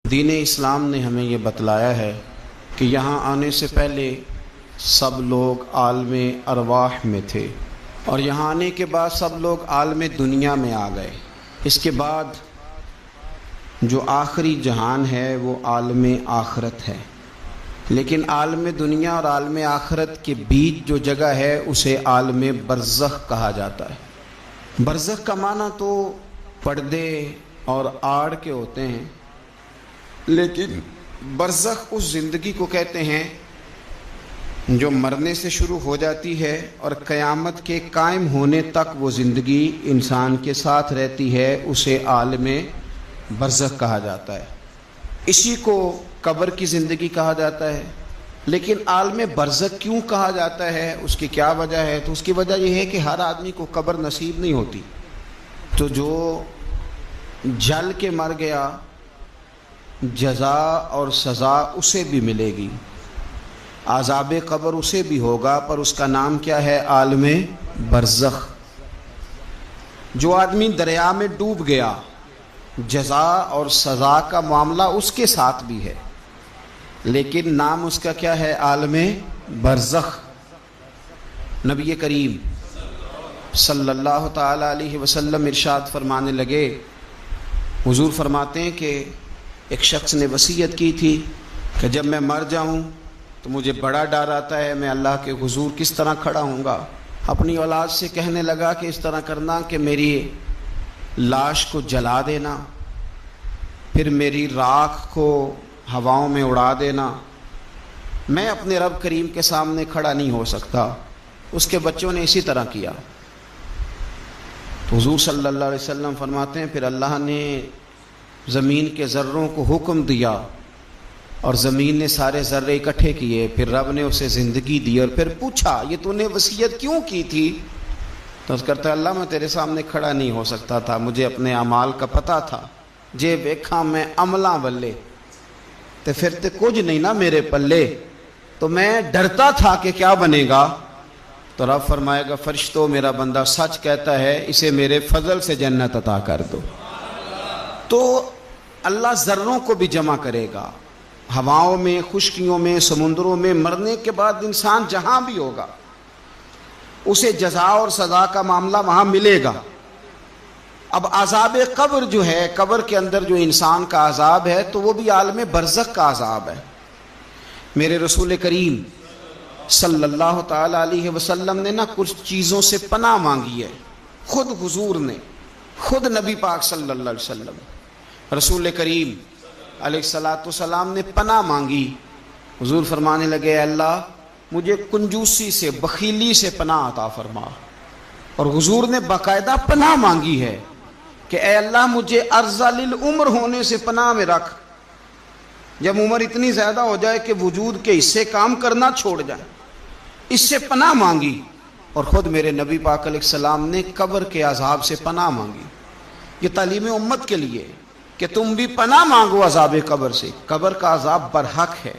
دین اسلام نے ہمیں یہ بتلایا ہے کہ یہاں آنے سے پہلے سب لوگ عالم ارواح میں تھے، اور یہاں آنے کے بعد سب لوگ عالم دنیا میں آ گئے۔ اس کے بعد جو آخری جہان ہے وہ عالم آخرت ہے، لیکن عالم دنیا اور عالم آخرت کے بیچ جو جگہ ہے اسے عالم برزخ کہا جاتا ہے۔ برزخ کا معنی تو پردے اور آڑ کے ہوتے ہیں، لیکن برزخ اس زندگی کو کہتے ہیں جو مرنے سے شروع ہو جاتی ہے اور قیامت کے قائم ہونے تک وہ زندگی انسان کے ساتھ رہتی ہے، اسے عالم برزخ کہا جاتا ہے۔ اسی کو قبر کی زندگی کہا جاتا ہے۔ لیکن عالم برزخ کیوں کہا جاتا ہے، اس کی کیا وجہ ہے؟ تو اس کی وجہ یہ ہے کہ ہر آدمی کو قبر نصیب نہیں ہوتی، تو جو جل کے مر گیا جزا اور سزا اسے بھی ملے گی، عذاب قبر اسے بھی ہوگا، پر اس کا نام کیا ہے؟ عالم برزخ۔ جو آدمی دریا میں ڈوب گیا جزا اور سزا کا معاملہ اس کے ساتھ بھی ہے، لیکن نام اس کا کیا ہے؟ عالم برزخ۔ نبی کریم صلی اللہ تعالی علیہ وسلم ارشاد فرمانے لگے، حضور فرماتے ہیں کہ ایک شخص نے وصیت کی تھی کہ جب میں مر جاؤں تو مجھے بڑا ڈر آتا ہے، میں اللہ کے حضور کس طرح کھڑا ہوں گا۔ اپنی اولاد سے کہنے لگا کہ اس طرح کرنا کہ میری لاش کو جلا دینا، پھر میری راکھ کو ہواؤں میں اڑا دینا، میں اپنے رب کریم کے سامنے کھڑا نہیں ہو سکتا۔ اس کے بچوں نے اسی طرح کیا۔ تو حضور صلی اللہ علیہ وسلم فرماتے ہیں پھر اللہ نے زمین کے ذروں کو حکم دیا اور زمین نے سارے ذرے اکٹھے کیے، پھر رب نے اسے زندگی دی اور پھر پوچھا یہ تو نے وصیت کیوں کی تھی؟ تو اس کرتا ہے اللہ میں تیرے سامنے کھڑا نہیں ہو سکتا تھا، مجھے اپنے اعمال کا پتہ تھا، جے ویکھاں میں عملاں والے تے پھر تے کچھ نہیں نا میرے پلے، تو میں ڈرتا تھا کہ کیا بنے گا۔ تو رب فرمائے گا فرشتوں میرا بندہ سچ کہتا ہے، اسے میرے فضل سے جنت عطا کر دو۔ تو اللہ ذروں کو بھی جمع کرے گا، ہواؤں میں، خشکیوں میں، سمندروں میں، مرنے کے بعد انسان جہاں بھی ہوگا اسے جزا اور سزا کا معاملہ وہاں ملے گا۔ اب عذاب قبر جو ہے، قبر کے اندر جو انسان کا عذاب ہے تو وہ بھی عالم برزخ کا عذاب ہے۔ میرے رسول کریم صلی اللہ تعالی علیہ وسلم نے نا کچھ چیزوں سے پناہ مانگی ہے، خود حضور نے، خود نبی پاک صلی اللہ علیہ وسلم رسول کریم علیہ السلام نے پناہ مانگی۔ حضور فرمانے لگے اللہ مجھے کنجوسی سے، بخیلی سے پناہ عطا فرما، اور حضور نے باقاعدہ پناہ مانگی ہے کہ اے اللہ مجھے ارذل العمر ہونے سے پناہ میں رکھ، جب عمر اتنی زیادہ ہو جائے کہ وجود کے حصے کام کرنا چھوڑ جائیں، اس سے پناہ مانگی۔ اور خود میرے نبی پاک علیہ السلام نے قبر کے عذاب سے پناہ مانگی۔ یہ تعلیم امت کے لیے کہ تم بھی پناہ مانگو عذاب قبر سے۔ قبر کا عذاب برحق ہے،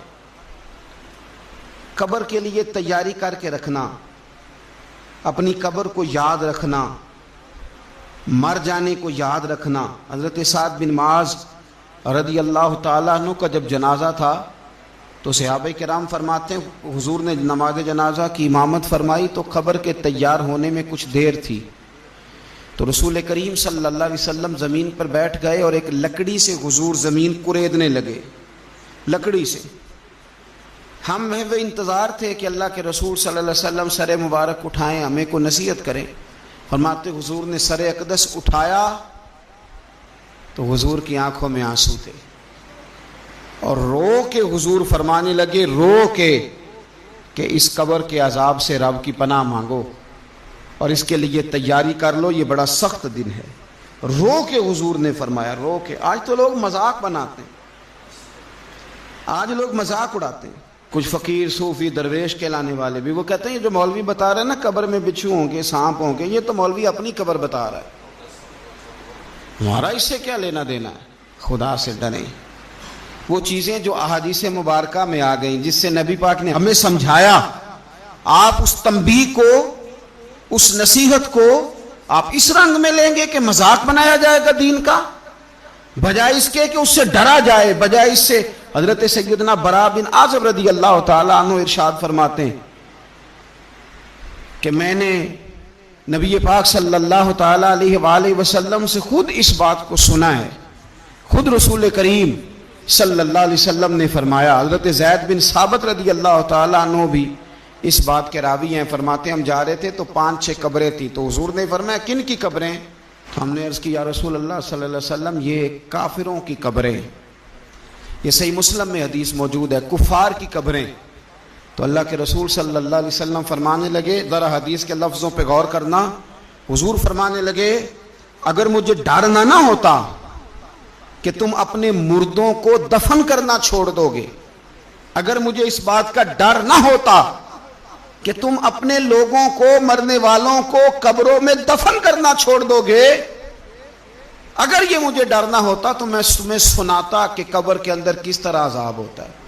قبر کے لیے تیاری کر کے رکھنا، اپنی قبر کو یاد رکھنا، مر جانے کو یاد رکھنا۔ حضرت سعد بن معاذ رضی اللہ تعالیٰ عنہ کا جب جنازہ تھا تو صحابہ کرام فرماتے ہیں حضور نے نماز جنازہ کی امامت فرمائی تو قبر کے تیار ہونے میں کچھ دیر تھی، تو رسول کریم صلی اللہ علیہ وسلم زمین پر بیٹھ گئے اور ایک لکڑی سے حضور زمین کریدنے لگے، لکڑی سے۔ ہم وہ انتظار تھے کہ اللہ کے رسول صلی اللہ علیہ وسلم سر مبارک اٹھائیں، ہمیں کو نصیحت کریں۔ فرماتے حضور نے سر اقدس اٹھایا تو حضور کی آنکھوں میں آنسو تھے، اور رو کے حضور فرمانے لگے، رو کے کہ اس قبر کے عذاب سے رب کی پناہ مانگو اور اس کے لیے تیاری کر لو، یہ بڑا سخت دن ہے۔ رو کے حضور نے فرمایا، رو کے۔ آج تو لوگ مذاق بناتے ہیں، آج لوگ مذاق اڑاتے ہیں، کچھ فقیر صوفی درویش کہلانے والے بھی، وہ کہتے ہیں یہ جو مولوی بتا رہے ہیں نا قبر میں بچھو ہوں گے، سانپ ہوں گے، یہ تو مولوی اپنی قبر بتا رہا ہے، ہمارا اس سے کیا لینا دینا ہے۔ خدا سے ڈریں۔ وہ چیزیں جو احادیث مبارکہ میں آ گئیں جس سے نبی پاک نے ہمیں سمجھایا، آپ اس تنبیہ کو، اس نصیحت کو آپ اس رنگ میں لیں گے کہ مذاق بنایا جائے گا دین کا؟ بجائے اس کے کہ اس سے ڈرا جائے، بجائے اس سے۔ حضرت سیدنا برا بن عازب رضی اللہ تعالیٰ عنہ ارشاد فرماتے ہیں کہ میں نے نبی پاک صلی اللہ تعالیٰ علیہ وآلہ وسلم سے خود اس بات کو سنا ہے، خود رسول کریم صلی اللہ علیہ وسلم نے فرمایا۔ حضرت زید بن ثابت رضی اللہ تعالیٰ عنہ بھی اس بات کے راوی ہیں، فرماتے ہیں ہم جا رہے تھے تو 5-6 قبریں تھی، تو حضور نے فرمایا کن کی قبریں؟ تو ہم نے عرض کی یا رسول اللہ صلی اللہ علیہ وسلم یہ کافروں کی قبریں، یہ صحیح مسلم میں حدیث موجود ہے، کفار کی قبریں۔ تو اللہ کے رسول صلی اللہ علیہ وسلم فرمانے لگے، ذرا حدیث کے لفظوں پہ غور کرنا، حضور فرمانے لگے اگر مجھے ڈر نہ ہوتا کہ تم اپنے مردوں کو دفن کرنا چھوڑ دو گے، اگر مجھے اس بات کا ڈر نہ ہوتا کہ تم اپنے لوگوں کو، مرنے والوں کو قبروں میں دفن کرنا چھوڑ دو گے، اگر یہ مجھے ڈر نہ ہوتا تو میں تمہیں سناتا کہ قبر کے اندر کس طرح عذاب ہوتا ہے،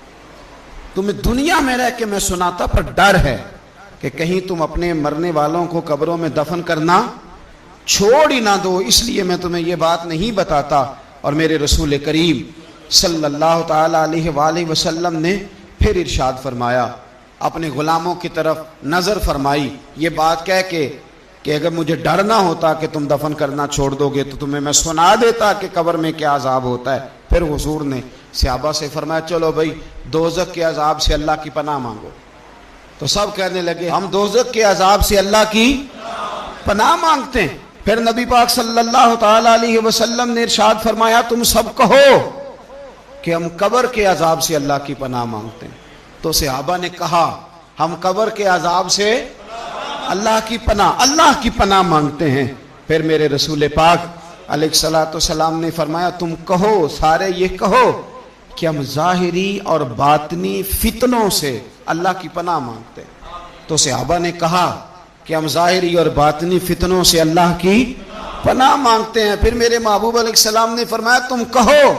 تمہیں دنیا میں رہ کے میں سناتا، پر ڈر ہے کہ کہیں تم اپنے مرنے والوں کو قبروں میں دفن کرنا چھوڑ ہی نہ دو، اس لیے میں تمہیں یہ بات نہیں بتاتا۔ اور میرے رسول کریم صلی اللہ تعالیٰ علیہ وآلہ وسلم نے پھر ارشاد فرمایا، اپنے غلاموں کی طرف نظر فرمائی، یہ بات کہہ کے کہ اگر مجھے ڈر نہ ہوتا کہ تم دفن کرنا چھوڑ دو گے تو تمہیں میں سنا دیتا کہ قبر میں کیا عذاب ہوتا ہے۔ پھر حضور نے صحابہ سے فرمایا چلو بھائی دوزخ کے عذاب سے اللہ کی پناہ مانگو، تو سب کہنے لگے ہم دوزخ کے عذاب سے اللہ کی پناہ مانگتے ہیں۔ پھر نبی پاک صلی اللہ تعالیٰ علیہ وسلم نے ارشاد فرمایا تم سب کہو کہ ہم قبر کے عذاب سے اللہ کی پناہ مانگتے ہیں۔ تو صحابہ نے کہا ہم قبر کے عذاب سے اللہ کی پناہ مانگتے ہیں۔ پھر میرے رسول پاک علیہ الصلوۃ والسلام نے فرمایا تم کہو، سارے یہ کہو کہ ہم ظاہری اور باطنی فتنوں سے اللہ کی پناہ مانگتے ہیں۔ تو صحابہ نے کہا کہ ہم ظاہری اور باطنی فتنوں سے اللہ کی پناہ مانگتے ہیں۔ پھر میرے محبوب علیہ السلام نے فرمایا تم کہو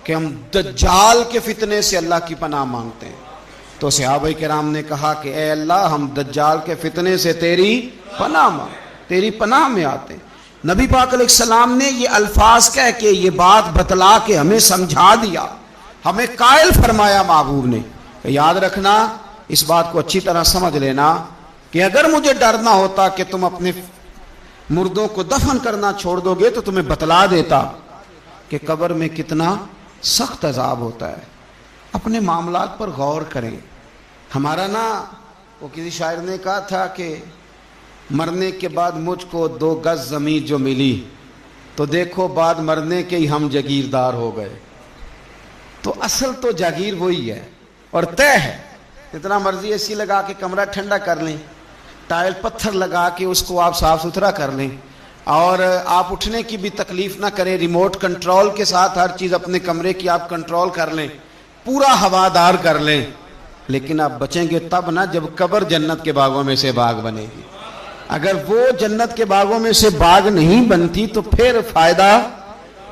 کہ ہم دجال کے فتنے سے اللہ کی پناہ مانگتے ہیں۔ تو صحابہ کرام نے کہا کہ اے اللہ ہم دجال کے فتنے سے تیری پناہ میں آتے ہیں۔ نبی پاک علیہ السلام نے یہ الفاظ کہہ کے یہ بات بتلا کے ہمیں سمجھا دیا، ہمیں قائل فرمایا محبوب نے کہ یاد رکھنا، اس بات کو اچھی طرح سمجھ لینا کہ اگر مجھے ڈر نہ ہوتا کہ تم اپنے مردوں کو دفن کرنا چھوڑ دو گے تو تمہیں بتلا دیتا کہ قبر میں کتنا سخت عذاب ہوتا ہے۔ اپنے معاملات پر غور کریں۔ ہمارا وہ کسی شاعر نے کہا تھا کہ مرنے کے بعد مجھ کو 2 گز زمین جو ملی تو دیکھو بعد مرنے کے ہی ہم جاگیردار ہو گئے۔ تو اصل تو جاگیر وہی ہے اور طے ہے، اتنا مرضی اے سی لگا کے کمرہ ٹھنڈا کر لیں، ٹائل پتھر لگا کے اس کو آپ صاف ستھرا کر لیں، اور آپ اٹھنے کی بھی تکلیف نہ کریں، ریموٹ کنٹرول کے ساتھ ہر چیز اپنے کمرے کی آپ کنٹرول کر لیں، پورا ہوادار کر لیں، لیکن آپ بچیں گے تب نہ جب قبر جنت کے باغوں میں سے باغ بنے گی۔ اگر وہ جنت کے باغوں میں سے باغ نہیں بنتی تو پھر فائدہ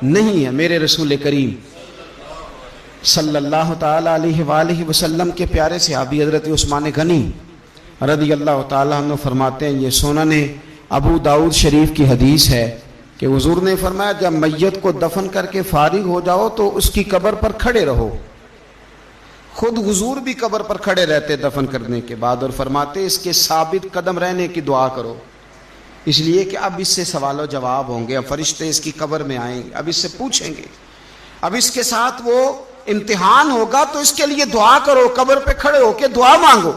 نہیں ہے۔ میرے رسول کریم صلی اللہ تعالیٰ علیہ وآلہ وسلم کے پیارے صحابی حضرت عثمان غنی رضی اللہ تعالیٰ عنہ فرماتے ہیں، یہ سنن ابو داؤد شریف کی حدیث ہے کہ حضور نے فرمایا جب میت کو دفن کر کے فارغ ہو جاؤ تو اس کی قبر پر کھڑے رہو۔ خود حضور بھی قبر پر کھڑے رہتے دفن کرنے کے بعد، اور فرماتے اس کے ثابت قدم رہنے کی دعا کرو، اس لیے کہ اب اس سے سوال و جواب ہوں گے، اب فرشتے اس کی قبر میں آئیں گے، اب اس سے پوچھیں گے، اب اس کے ساتھ وہ امتحان ہوگا، تو اس کے لیے دعا کرو، قبر پہ کھڑے ہو کے دعا مانگو۔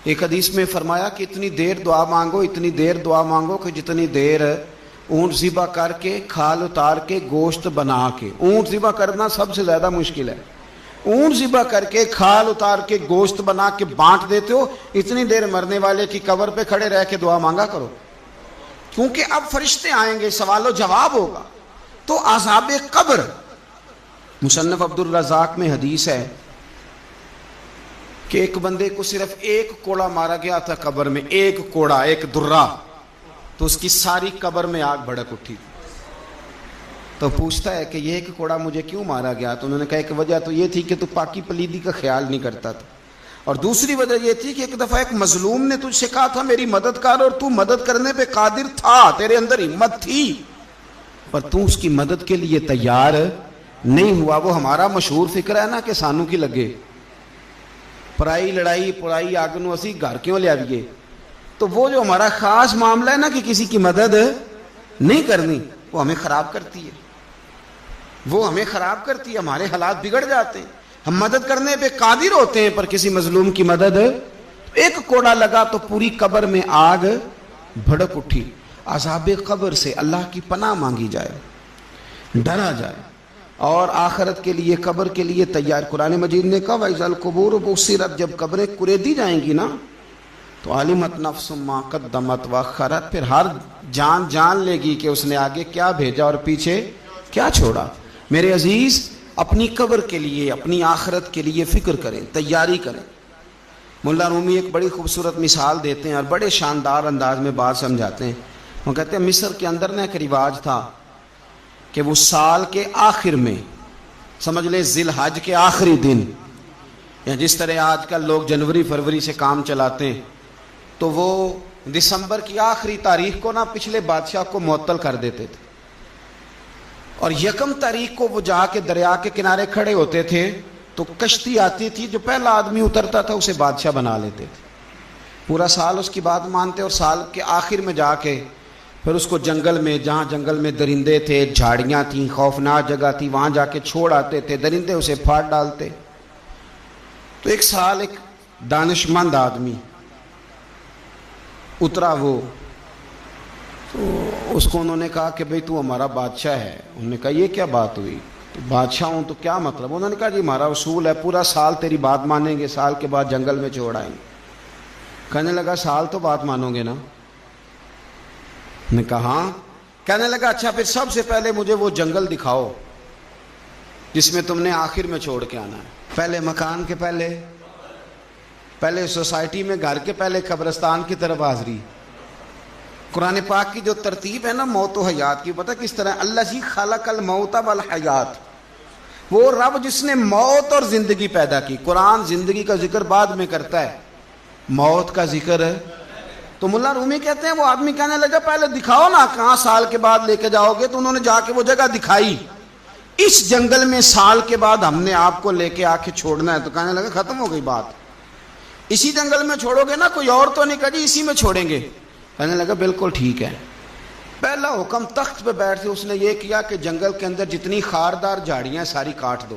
ایک حدیث میں فرمایا کہ اتنی دیر دعا مانگو کہ جتنی دیر اونٹ ذبح کر کے کھال اتار کے گوشت بنا کے، اونٹ ذبح کرنا سب سے زیادہ مشکل ہے، اونٹ ذبح کر کے کھال اتار کے گوشت بنا کے بانٹ دیتے ہو، اتنی دیر مرنے والے کی قبر پہ کھڑے رہ کے دعا مانگا کرو، کیونکہ اب فرشتے آئیں گے، سوال و جواب ہوگا۔ تو عذاب قبر، مصنف عبد الرزاق میں حدیث ہے کہ ایک بندے کو صرف ایک کوڑا مارا گیا تھا قبر میں، ایک کوڑا، ایک درہ، تو اس کی ساری قبر میں آگ بھڑک اٹھی تھی۔ تو پوچھتا ہے کہ یہ ایک کوڑا مجھے کیوں مارا گیا؟ تو انہوں نے کہا ایک وجہ تو یہ تھی کہ تو پاکی پلیدی کا خیال نہیں کرتا تھا، اور دوسری وجہ یہ تھی کہ ایک دفعہ ایک مظلوم نے تجھ سے کہا تھا میری مدد کر، اور تو مدد کرنے پہ قادر تھا، تیرے اندر ہمت تھی، پر تو اس کی مدد کے لیے تیار نہیں ہوا. وہ ہمارا مشہور فکر ہے نا کہ سانو کی لگے, پرائی لڑائی پرائی آگ نو اسی گھر کیوں لے آئیے. تو وہ جو ہمارا خاص معاملہ ہے نا کہ کسی کی مدد نہیں کرنی, وہ ہمیں خراب کرتی ہے, وہ ہمیں خراب کرتی ہے, ہمارے حالات بگڑ جاتے ہیں. ہم مدد کرنے پہ قادر ہوتے ہیں پر کسی مظلوم کی مدد, ایک کوڑا لگا تو پوری قبر میں آگ بھڑک اٹھی. عذاب قبر سے اللہ کی پناہ مانگی جائے, ڈرا جائے, اور آخرت کے لیے قبر کے لیے تیار. قرآن مجید نے کہا وَإِذَا الْقُبُورُ بُعْثِرَتْ, جب قبریں کریدی جائیں گی نا تو عَلِمَتْ نَفْسٌ مَا قَدَّمَتْ وَأَخَّرَتْ, پھر ہر جان لے گی کہ اس نے آگے کیا بھیجا اور پیچھے کیا چھوڑا. میرے عزیز, اپنی قبر کے لیے, اپنی آخرت کے لیے فکر کریں, تیاری کریں. مولا رومی ایک بڑی خوبصورت مثال دیتے ہیں اور بڑے شاندار انداز میں بات سمجھاتے ہیں. وہ کہتے ہیں مصر کے اندر نا ایک رواج تھا کہ وہ سال کے آخر میں, سمجھ لیں ذی الحج کے آخری دن, یا جس طرح آج کل لوگ جنوری فروری سے کام چلاتے ہیں, تو وہ دسمبر کی آخری تاریخ کو نا پچھلے بادشاہ کو معطل کر دیتے تھے, اور یکم تاریخ کو وہ جا کے دریا کے کنارے کھڑے ہوتے تھے تو کشتی آتی تھی, جو پہلا آدمی اترتا تھا اسے بادشاہ بنا لیتے تھے. پورا سال اس کی بات مانتے, اور سال کے آخر میں جا کے پھر اس کو جنگل میں, جہاں جنگل میں درندے تھے, جھاڑیاں تھیں, خوفناک جگہ تھی, وہاں جا کے چھوڑ آتے تھے. درندے اسے پھاڑ ڈالتے. تو ایک سال ایک دانشمند آدمی اترا, وہ تو اس کو انہوں نے کہا کہ بھئی تو ہمارا بادشاہ ہے. انہوں نے کہا یہ کیا بات ہوئی, تو بادشاہ ہوں تو کیا مطلب. انہوں نے کہا جی ہمارا اصول ہے, پورا سال تیری بات مانیں گے, سال کے بعد جنگل میں چھوڑ آئیں گے. کہنے لگا سال تو بات مانو گے نا. نے کہا ہاں. کہنے لگا اچھا پھر سب سے پہلے مجھے وہ جنگل دکھاؤ جس میں تم نے آخر میں چھوڑ کے آنا ہے. پہلے مکان کے پہلے سوسائٹی میں گھر کے پہلے قبرستان کی طرف حاضری. قرآن پاک کی جو ترتیب ہے نا موت و حیات کی, پتہ کس طرح, اللہ جی خلق الموت والحیات, وہ رب جس نے موت اور زندگی پیدا کی. قرآن زندگی کا ذکر بعد میں کرتا ہے, موت کا ذکر ہے. تو ملا رومی کہتے ہیں وہ آدمی کہنے لگا پہلے دکھاؤ نا کہاں سال کے بعد لے کے جاؤ گے. تو انہوں نے جا کے وہ جگہ دکھائی, اس جنگل میں سال کے بعد ہم نے آپ کو لے کے آ کے چھوڑنا ہے. تو کہنے لگا ختم ہو گئی بات, اسی جنگل میں چھوڑو گے نا, کوئی اور تو نہیں. کہا جی اسی میں چھوڑیں گے. کہنے لگا بالکل ٹھیک ہے. پہلا حکم تخت پہ بیٹھ کے اس نے یہ کیا کہ جنگل کے اندر جتنی خاردار جھاڑیاں ساری کاٹ دو.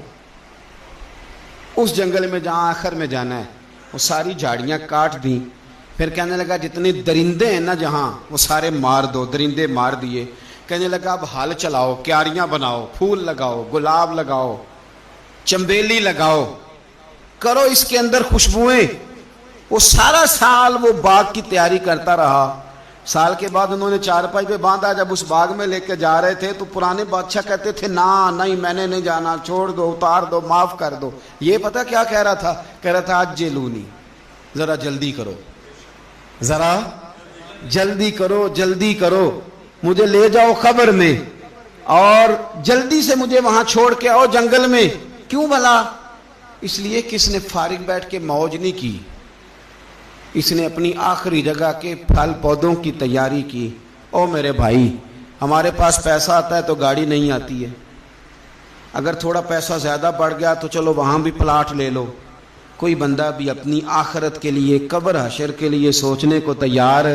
اس جنگل میں جہاں آخر میں جانا ہے وہ ساری جھاڑیاں کاٹ دیں. پھر کہنے لگا جتنے درندے ہیں نا جہاں وہ سارے مار دو. درندے مار دیے. کہنے لگا اب ہل چلاؤ, کیاریاں بناؤ, پھول لگاؤ, گلاب لگاؤ, چمبیلی لگاؤ, کرو اس کے اندر خوشبوئیں. وہ سارا سال وہ باغ کی تیاری کرتا رہا. سال کے بعد انہوں نے چارپائی پہ باندھا. جب اس باغ میں لے کے جا رہے تھے تو پرانے بادشاہ کہتے تھے نہیں میں نے نہیں جانا, چھوڑ دو, اتار دو, معاف کر دو. یہ پتہ کیا کہہ رہا تھا, کہہ رہا تھا عجلونی, ذرا جلدی کرو, ذرا جلدی کرو, جلدی کرو, مجھے لے جاؤ قبر میں اور جلدی سے مجھے وہاں چھوڑ کے آؤ جنگل میں. کیوں بھلا؟ اس لیے کہ اس نے فارغ بیٹھ کے موج نہیں کی, اس نے اپنی آخری جگہ کے پھل پودوں کی تیاری کی. او میرے بھائی, ہمارے پاس پیسہ آتا ہے تو گاڑی نہیں آتی ہے. اگر تھوڑا پیسہ زیادہ بڑھ گیا تو چلو وہاں بھی پلاٹ لے لو. کوئی بندہ بھی اپنی آخرت کے لیے, قبر حشر کے لیے سوچنے کو تیار.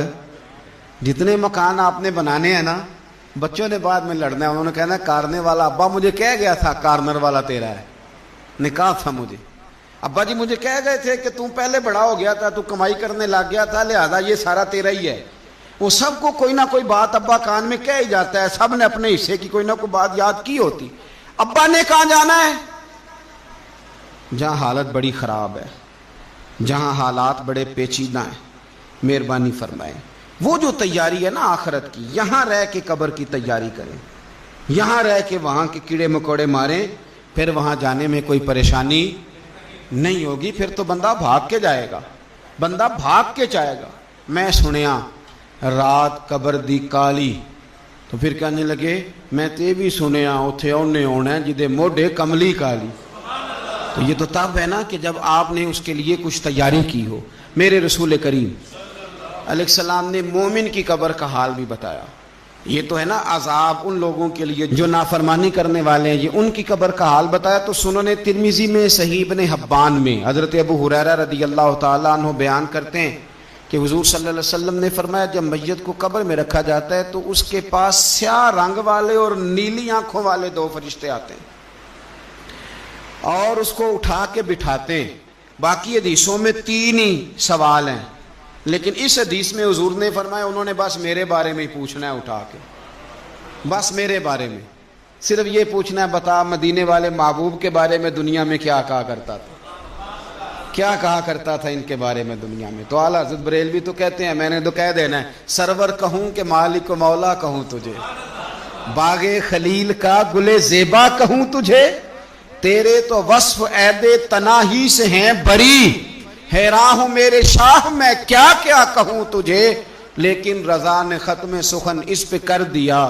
جتنے مکان آپ نے بنانے ہیں نا, بچوں نے بعد میں لڑنا ہے, انہوں نے کہنا کارنے والا ابا مجھے کہہ گیا تھا کارنر والا تیرا ہے, نے کہا تھا مجھے ابا جی, مجھے کہہ گئے تھے کہ تم پہلے بڑا ہو گیا تھا, تو کمائی کرنے لگ گیا تھا, لہذا یہ سارا تیرا ہی ہے. وہ سب کو کوئی نہ کوئی بات ابا کان میں کہہ ہی جاتا ہے, سب نے اپنے حصے کی کوئی نہ کوئی بات یاد کی ہوتی. ابا نے کہاں جانا ہے؟ جہاں حالت بڑی خراب ہے, جہاں حالات بڑے پیچیدہ ہیں, مہربانی فرمائیں. وہ جو تیاری ہے نا آخرت کی, یہاں رہ کے قبر کی تیاری کریں, یہاں رہ کے وہاں کے کیڑے مکوڑے ماریں, پھر وہاں جانے میں کوئی پریشانی نہیں ہوگی. پھر تو بندہ بھاگ کے جائے گا, بندہ بھاگ کے جائے گا. میں سنیا رات قبر دی کالی, تو پھر کہنے لگے میں تے بھی سنیا اتھے اونے ہونا ہے جدے موڈے کملی کالی. تو یہ تو تب ہے نا کہ جب آپ نے اس کے لیے کچھ تیاری کی ہو. میرے رسول کریم علیہ السلام نے مومن کی قبر کا حال بھی بتایا. یہ تو ہے نا عذاب ان لوگوں کے لیے جو نافرمانی کرنے والے ہیں، یہ ان کی قبر کا حال بتایا۔ تو سنن ترمذی میں، صحیح ابن حبان میں حضرت ابو ہریرہ رضی اللہ تعالیٰ عنہ بیان کرتے ہیں کہ حضور صلی اللہ علیہ وسلم نے فرمایا جب میت کو قبر میں رکھا جاتا ہے تو اس کے پاس سیاہ رنگ والے اور نیلی آنکھوں والے دو فرشتے آتے ہیں اور اس کو اٹھا کے بٹھاتے ہیں۔ باقی حدیثوں میں 3 ہی سوال ہیں، لیکن اس حدیث میں حضور نے فرمایا انہوں نے بس میرے بارے میں ہی پوچھنا ہے، اٹھا کے بس میرے بارے میں صرف یہ پوچھنا ہے، بتا مدینے والے محبوب کے بارے میں دنیا میں کیا کہا کرتا تھا، کیا کہا کرتا تھا ان کے بارے میں دنیا میں۔ تو اعلیٰ حضرت بریلوی تو کہتے ہیں، میں نے تو کہہ دینا ہے، سرور کہوں کہ مالک و مولا کہوں تجھے، باغ خلیل کا گل زیبا کہوں تجھے، تیرے تو وصف عید تناہی سے ہیں بری، حیران ہوں میرے شاہ میں کیا کیا کہوں تجھے، لیکن رضا نے ختم سخن اس پہ کر دیا،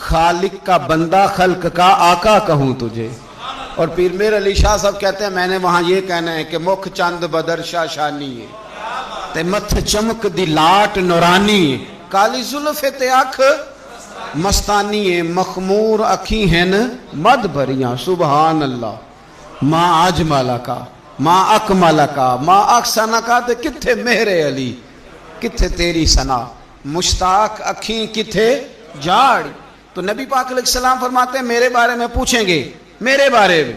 خالق کا بندہ خلق کا آقا کہوں تجھے۔ اور پیر میر علی شاہ صاحب کہتے ہیں میں نے وہاں یہ کہنا ہے کہ مکھ چند بدر شاہ شانی ہے تے متھ چمک دی لاٹ نورانی ہے، کالی زلف تے اکھ مستانی ہے، مخمور اکھی ہیں مد بھریاں، سبحان اللہ، ما اجمل کا ما اکمل کا ما احسن کا، تے کتھے میرے علی کتھے تیری ثنا، مشتاق اکھیں کتھے جاڑ۔ تو نبی پاک علیہ السلام فرماتے ہیں میرے بارے میں پوچھیں گے، میرے بارے میں۔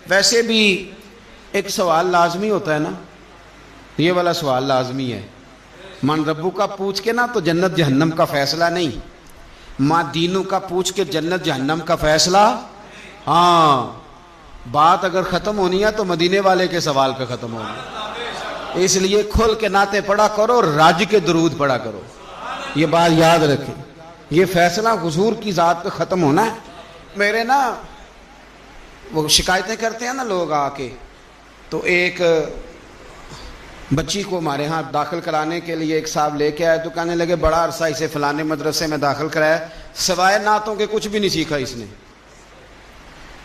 ویسے بھی ایک سوال لازمی ہوتا ہے نا، یہ والا سوال لازمی ہے، من ربو کا پوچھ کے نا تو جنت جہنم کا فیصلہ نہیں، ماں دینوں کا پوچھ کے جنت جہنم کا فیصلہ۔ ہاں بات اگر ختم ہونی ہے تو مدینے والے کے سوال پہ ختم ہونی، اس لیے کھل کے نعتیں پڑھا کرو، راج کے درود پڑھا کرو، یہ بات یاد رکھیں، یہ فیصلہ حضور کی ذات پہ ختم ہونا ہے۔ میرے نا وہ شکایتیں کرتے ہیں نا لوگ آ کے، تو ایک بچی کو ہمارے ہاں داخل کرانے کے لیے ایک صاحب لے کے آئے تو کہنے لگے بڑا عرصہ اسے فلانے مدرسے میں داخل کرایا، سوائے نعتوں کے کچھ بھی نہیں سیکھا اس نے۔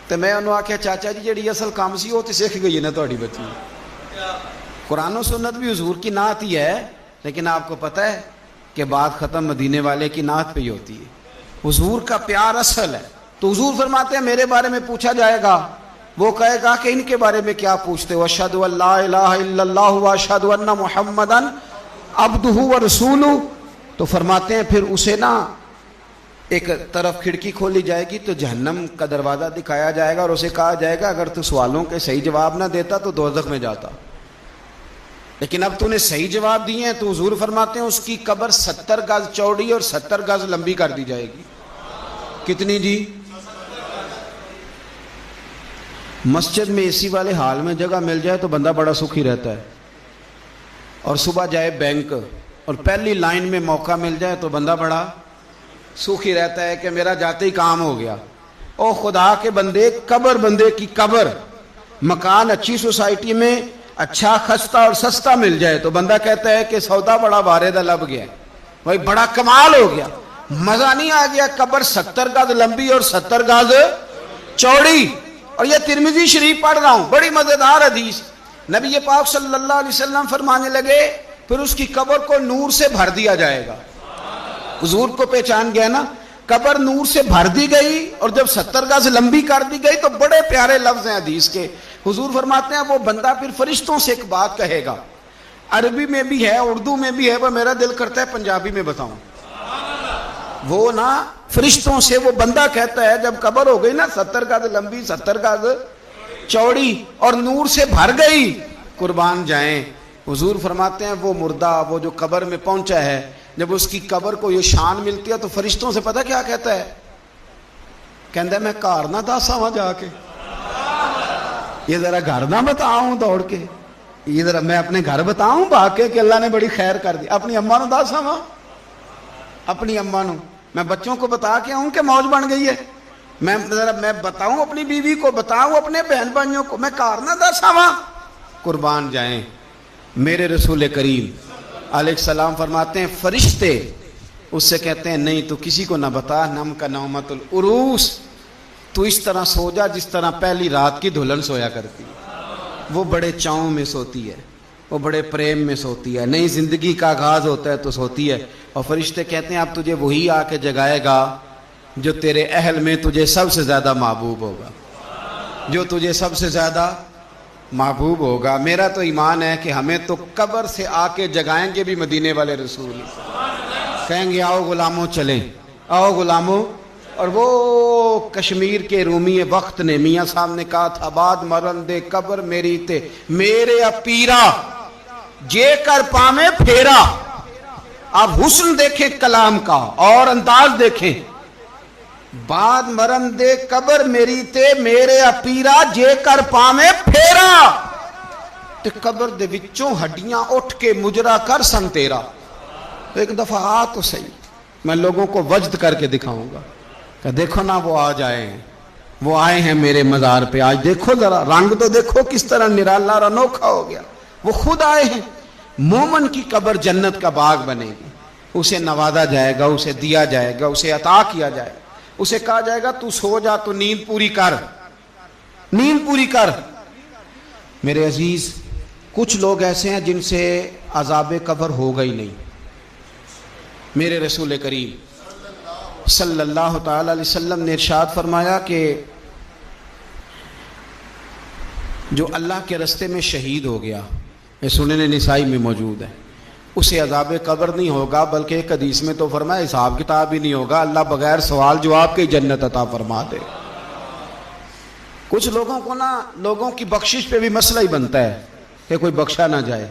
تو میں انہوں آکھیا چاچا جی جڑی اصل کام سی وہ تو سیکھ گئی ہے نا تہاڈی بچی، قرآن و سنت بھی حضور کی نعت ہی ہے، لیکن آپ کو پتہ ہے کہ بات ختم مدینے والے کی نعت پہ ہی ہوتی ہے، حضور کا پیار اصل ہے۔ تو حضور فرماتے ہیں میرے بارے میں پوچھا جائے گا، وہ کہے گا کہ ان کے بارے میں کیا پوچھتے ہو، اشہد ان لا الہ الا اللہ واشہد ان محمدا عبدہ ورسولہ۔ تو فرماتے ہیں پھر اسے نا ایک طرف کھڑکی کھولی جائے گی تو جہنم کا دروازہ دکھایا جائے گا اور اسے کہا جائے گا اگر تو سوالوں کے صحیح جواب نہ دیتا تو دوزخ میں جاتا، لیکن اب تو نے صحیح جواب دیے ہیں۔ تو حضور فرماتے ہیں اس کی قبر 70 گز چوڑی اور 70 گز لمبی کر دی جائے گی۔ کتنی جی؟ مسجد میں اے سی والے حال میں جگہ مل جائے تو بندہ بڑا سکھی رہتا ہے، اور صبح جائے بینک اور پہلی لائن میں موقع مل جائے تو بندہ بڑا سکھی رہتا ہے کہ میرا جاتے ہی کام ہو گیا۔ او خدا کے بندے، قبر بندے کی قبر، مکان اچھی سوسائٹی میں اچھا خستہ اور سستا مل جائے تو بندہ کہتا ہے کہ سودا بڑا باریدہ لب گیا، بھائی بڑا کمال ہو گیا، مزہ نہیں آ گیا۔ قبر 70 گز لمبی اور 70 گز چوڑی، اور یہ ترمذی شریف پڑھ رہا ہوں، بڑی مزیدار حدیث۔ نبی پاک صلی اللہ علیہ وسلم فرمانے لگے پھر اس کی قبر کو نور سے بھر دیا جائے گا۔ حضور کو پہچان گیا نا، قبر نور سے بھر دی گئی اور جب 70 گز لمبی کر دی گئی تو بڑے پیارے لفظ ہیں حدیث کے۔ حضور فرماتے ہیں وہ بندہ پھر فرشتوں سے ایک بات کہے گا، عربی میں بھی ہے اردو میں بھی ہے، پر میرا دل کرتا ہے پنجابی میں بتاؤں۔ وہ نا فرشتوں سے وہ بندہ کہتا ہے جب قبر ہو گئی نا 70 گز لمبی 70 گز چوڑی اور نور سے بھر گئی، قربان جائیں، حضور فرماتے ہیں وہ مردہ وہ جو قبر میں پہنچا ہے، جب اس کی قبر کو یہ شان ملتی ہے تو فرشتوں سے پتہ کیا کہتا ہے؟ کہتا ہے میں گھر نہ دسا وہاں جا کے، یہ ذرا گھر نہ بتاؤں دوڑ کے، یہ ذرا میں اپنے گھر بتاؤں باقی کہ اللہ نے بڑی خیر کر دی، اپنی اماں نو دسا وہاں، اپنی اماں نو میں بچوں کو بتا کے آؤں کہ موج بن گئی ہے، میں بتاؤں اپنی بیوی کو، بتاؤں اپنے بہن بھائیوں کو، میں کار نہ دسا وہاں۔ قربان جائیں میرے رسول کریم علیہ السلام فرماتے ہیں فرشتے اس سے کہتے ہیں نہیں تو کسی کو نہ بتا، نم کا نومت العروس، تو اس طرح سو جا جس طرح پہلی رات کی دلہن سویا کرتی، وہ بڑے چاؤں میں سوتی ہے، وہ بڑے پریم میں سوتی ہے، نئی زندگی کا آغاز ہوتا ہے تو سوتی ہے، اور فرشتے کہتے ہیں اب تجھے وہی آ کے جگائے گا جو تیرے اہل میں تجھے سب سے زیادہ محبوب ہوگا، جو تجھے سب سے زیادہ محبوب ہوگا۔ میرا تو ایمان ہے کہ ہمیں تو قبر سے آ کے جگائیں گے بھی مدینے والے رسول، کہیں گے آؤ غلاموں چلیں، آؤ غلاموں۔ اور وہ کشمیر کے رومی وقت نے میاں صاحب نے کہا تھا بعد مرن دے قبر میری تے میرے اپیرا جے کر پامے پھیرا۔ آپ حسن دیکھیں کلام کا اور انداز دیکھیں، بعد مرن دے قبر میری تے میرے اپیرا جے کر پامے پھیرا، تے قبر دے وچوں ہڈیاں اٹھ کے مجرا کر سن تیرا۔ ایک دفعہ آ تو صحیح، میں لوگوں کو وجد کر کے دکھاؤں گا کہ دیکھو نا وہ آج آئے ہیں، وہ آئے ہیں میرے مزار پہ، آج دیکھو ذرا رنگ تو دیکھو کس طرح نرالا اور انوکھا ہو گیا، وہ خود آئے ہیں۔ مومن کی قبر جنت کا باغ بنے گی، اسے نوازا جائے گا، اسے دیا جائے گا، اسے عطا کیا جائے گا، اسے کہا جائے گا تو سو جا، تو نیند پوری کر، نیند پوری کر۔ میرے عزیز کچھ لوگ ایسے ہیں جن سے عذاب قبر ہوگا ہی نہیں۔ میرے رسول کریم صلی اللہ تعالی علیہ وسلم نے ارشاد فرمایا کہ جو اللہ کے راستے میں شہید ہو گیا، یہ سنن نسائی میں موجود ہے، اسے عذاب قبر نہیں ہوگا، بلکہ ایک حدیث میں تو فرمایا حساب کتاب ہی نہیں ہوگا، اللہ بغیر سوال جواب کے جنت عطا فرما دے۔ کچھ لوگوں کو نا لوگوں کی بخشش پہ بھی مسئلہ ہی بنتا ہے کہ کوئی بخشا نہ جائے۔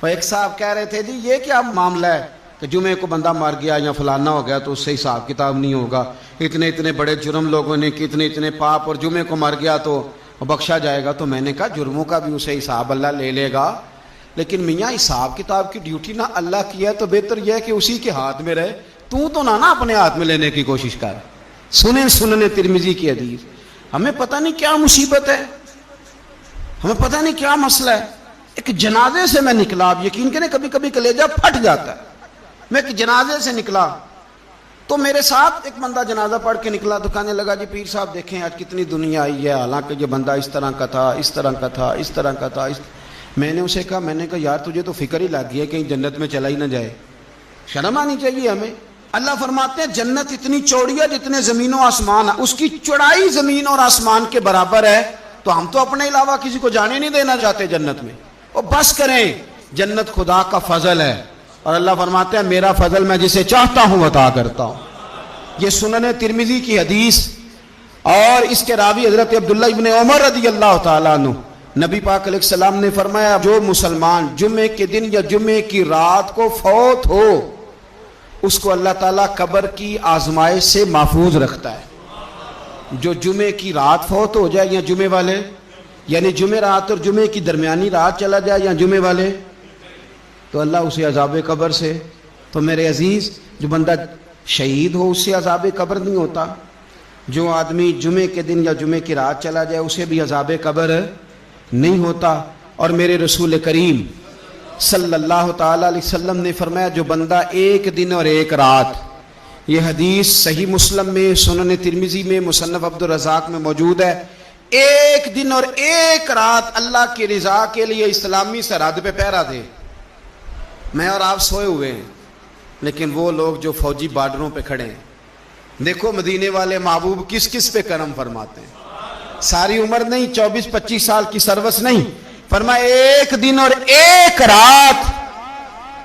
اور ایک صاحب کہہ رہے تھے جی یہ کیا معاملہ ہے کہ جمعے کو بندہ مر گیا یا فلانا ہو گیا تو اس سے حساب کتاب نہیں ہوگا، اتنے اتنے بڑے جرم لوگوں نے کتنے اتنے پاپ، اور جمعے کو مر گیا تو بخشا جائے گا۔ تو میں نے کہا جرموں کا بھی اسے حساب اللہ لے لے گا، لیکن میاں حساب کتاب کی ڈیوٹی نہ اللہ کی ہے تو بہتر یہ ہے کہ اسی کے ہاتھ میں رہے، تو نہ اپنے ہاتھ میں لینے کی کوشش کر۔ سنن ترمذی کی حدیث۔ ہمیں پتہ نہیں کیا مصیبت ہے، ہمیں پتہ نہیں کیا مسئلہ ہے۔ ایک جنازے سے میں نکلا، آپ یقین کریں کبھی کبھی کلیجہ پھٹ جاتا ہے۔ میں ایک جنازے سے نکلا تو میرے ساتھ ایک بندہ جنازہ پڑھ کے نکلا، تو کہنے لگا جی پیر صاحب دیکھیں آج کتنی دنیا آئی ہے، حالانکہ یہ بندہ اس طرح کا تھا، اس طرح کا تھا، اس طرح کا تھا۔ میں نے اسے کہا، میں نے کہا یار تجھے تو فکر ہی لگ گئی ہے کہیں جنت میں چلا ہی نہ جائے، شرم آنی چاہیے ہمیں۔ اللہ فرماتے ہیں جنت اتنی چوڑی ہے جتنے زمین و آسمان ہے، اس کی چوڑائی زمین اور آسمان کے برابر ہے، تو ہم تو اپنے علاوہ کسی کو جانے نہیں دینا چاہتے جنت میں۔ اور بس کریں، جنت خدا کا فضل ہے، اور اللہ فرماتے ہیں میرا فضل میں جسے چاہتا ہوں عطا کرتا ہوں۔ یہ سنن ترمذی کی حدیث، اور اس کے راوی حضرت عبداللہ ابن عمر رضی اللہ تعالیٰ عنہ، نبی پاک علیہ السلام نے فرمایا جو مسلمان جمعے کے دن یا جمعے کی رات کو فوت ہو، اس کو اللہ تعالیٰ قبر کی آزمائش سے محفوظ رکھتا ہے۔ جو جمعے کی رات فوت ہو جائے یا جمعے والے، یعنی جمعے رات اور جمعے کی درمیانی رات چلا جائے یا جمعے والے، تو اللہ اسے عذاب قبر سے، تو میرے عزیز جو بندہ شہید ہو اس سے عذاب قبر نہیں ہوتا، جو آدمی جمعے کے دن یا جمعے کی رات چلا جائے اسے بھی عذاب قبر نہیں ہوتا۔ اور میرے رسول کریم صلی اللہ تعالیٰ علیہ وسلم نے فرمایا جو بندہ ایک دن اور ایک رات، یہ حدیث صحیح مسلم میں، سنن ترمذی میں، مصنف عبد الرزاق میں موجود ہے، ایک دن اور ایک رات اللہ کی رضا کے لیے اسلامی سرحد پہ پہرا دے۔ میں اور آپ سوئے ہوئے ہیں، لیکن وہ لوگ جو فوجی بارڈروں پہ کھڑے ہیں، دیکھو مدینے والے محبوب کس کس پہ کرم فرماتے ہیں۔ ساری عمر نہیں، 24-25 سال کی سروس نہیں، فرمایا ایک دن اور ایک رات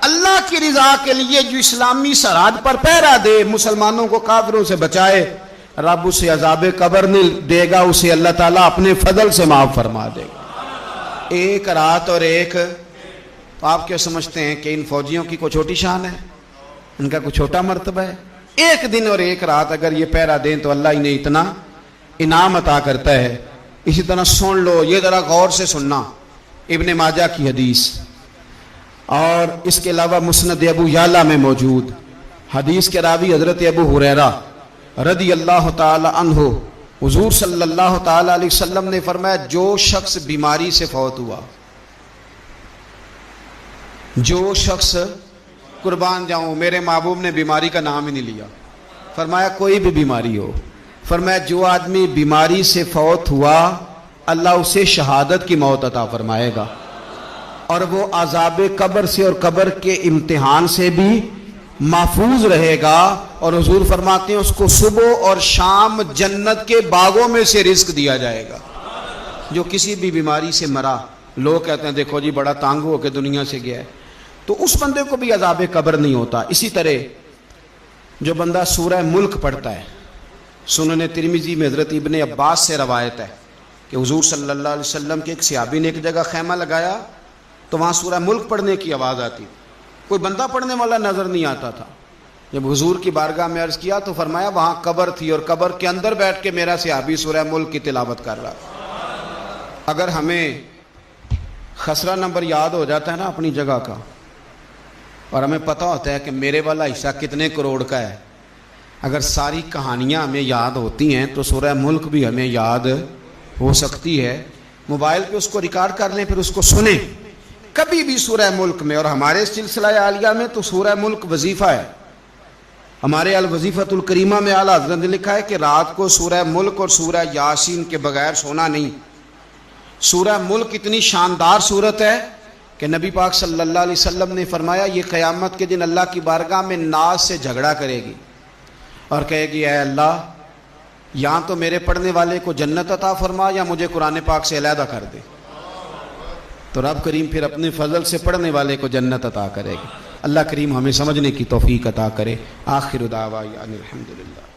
اللہ کی رضا کے لیے جو اسلامی سرحد پر پہرا دے، مسلمانوں کو کافروں سے بچائے، رب اسے عذاب قبر نہیں دے گا، اسے اللہ تعالیٰ اپنے فضل سے معاف فرما دے گا۔ ایک رات اور ایک، تو آپ کیا سمجھتے ہیں کہ ان فوجیوں کی کوئی چھوٹی شان ہے، ان کا کوئی چھوٹا مرتبہ ہے؟ ایک دن اور ایک رات اگر یہ پہرا دیں تو اللہ انہیں اتنا انعام عطا کرتا ہے۔ اسی طرح سن لو، یہ ذرا غور سے سننا، ابن ماجہ کی حدیث، اور اس کے علاوہ مسند ابو یعلا میں موجود حدیث کے راوی حضرت ابو ہریرہ رضی اللہ تعالی عنہ، حضور صلی اللہ تعالی علیہ وسلم نے فرمایا جو شخص بیماری سے فوت ہوا، جو شخص، قربان جاؤں میرے محبوب نے بیماری کا نام ہی نہیں لیا، فرمایا کوئی بھی بیماری ہو، فرمایا جو آدمی بیماری سے فوت ہوا اللہ اسے شہادت کی موت عطا فرمائے گا۔ اور وہ عذاب قبر سے اور قبر کے امتحان سے بھی محفوظ رہے گا. اور حضور فرماتے ہیں اس کو صبح اور شام جنت کے باغوں میں سے رزق دیا جائے گا. جو کسی بھی بیماری سے مرا، لوگ کہتے ہیں دیکھو جی بڑا تانگ ہو کے دنیا سے گیا ہے، تو اس بندے کو بھی عذاب قبر نہیں ہوتا. اسی طرح جو بندہ سورہ ملک پڑھتا ہے، سنن ترمذی میں حضرت ابن عباس سے روایت ہے کہ حضور صلی اللہ علیہ وسلم کے ایک صحابی نے ایک جگہ خیمہ لگایا تو وہاں سورہ ملک پڑھنے کی آواز آتی، کوئی بندہ پڑھنے والا نظر نہیں آتا تھا. جب حضور کی بارگاہ میں عرض کیا تو فرمایا وہاں قبر تھی اور قبر کے اندر بیٹھ کے میرا صحابی سورہ ملک کی تلاوت کر رہا. اگر ہمیں خسرہ نمبر یاد ہو جاتا ہے نا اپنی جگہ کا، اور ہمیں پتہ ہوتا ہے کہ میرے والا حصہ کتنے کروڑ کا ہے، اگر ساری کہانیاں ہمیں یاد ہوتی ہیں تو سورہ ملک بھی ہمیں یاد ہو سکتی ہے. موبائل پہ اس کو ریکارڈ کر لیں، پھر اس کو سنیں کبھی بھی سورہ ملک میں. اور ہمارے سلسلہ عالیہ میں تو سورہ ملک وظیفہ ہے. ہمارے الوظیفۃ الکریمہ میں اعلیٰ حضرت نے لکھا ہے کہ رات کو سورہ ملک اور سورہ یاسین کے بغیر سونا نہیں. سورہ ملک اتنی شاندار صورت ہے کہ نبی پاک صلی اللہ علیہ وسلم نے فرمایا یہ قیامت کے دن اللہ کی بارگاہ میں ناز سے جھگڑا کرے گی اور کہے گی اے اللہ یا تو میرے پڑھنے والے کو جنت عطا فرما یا مجھے قرآن پاک سے علیحدہ کر دے. تو رب کریم پھر اپنے فضل سے پڑھنے والے کو جنت عطا کرے گی. اللہ کریم ہمیں سمجھنے کی توفیق عطا کرے. آخر دعوانا الحمدللہ.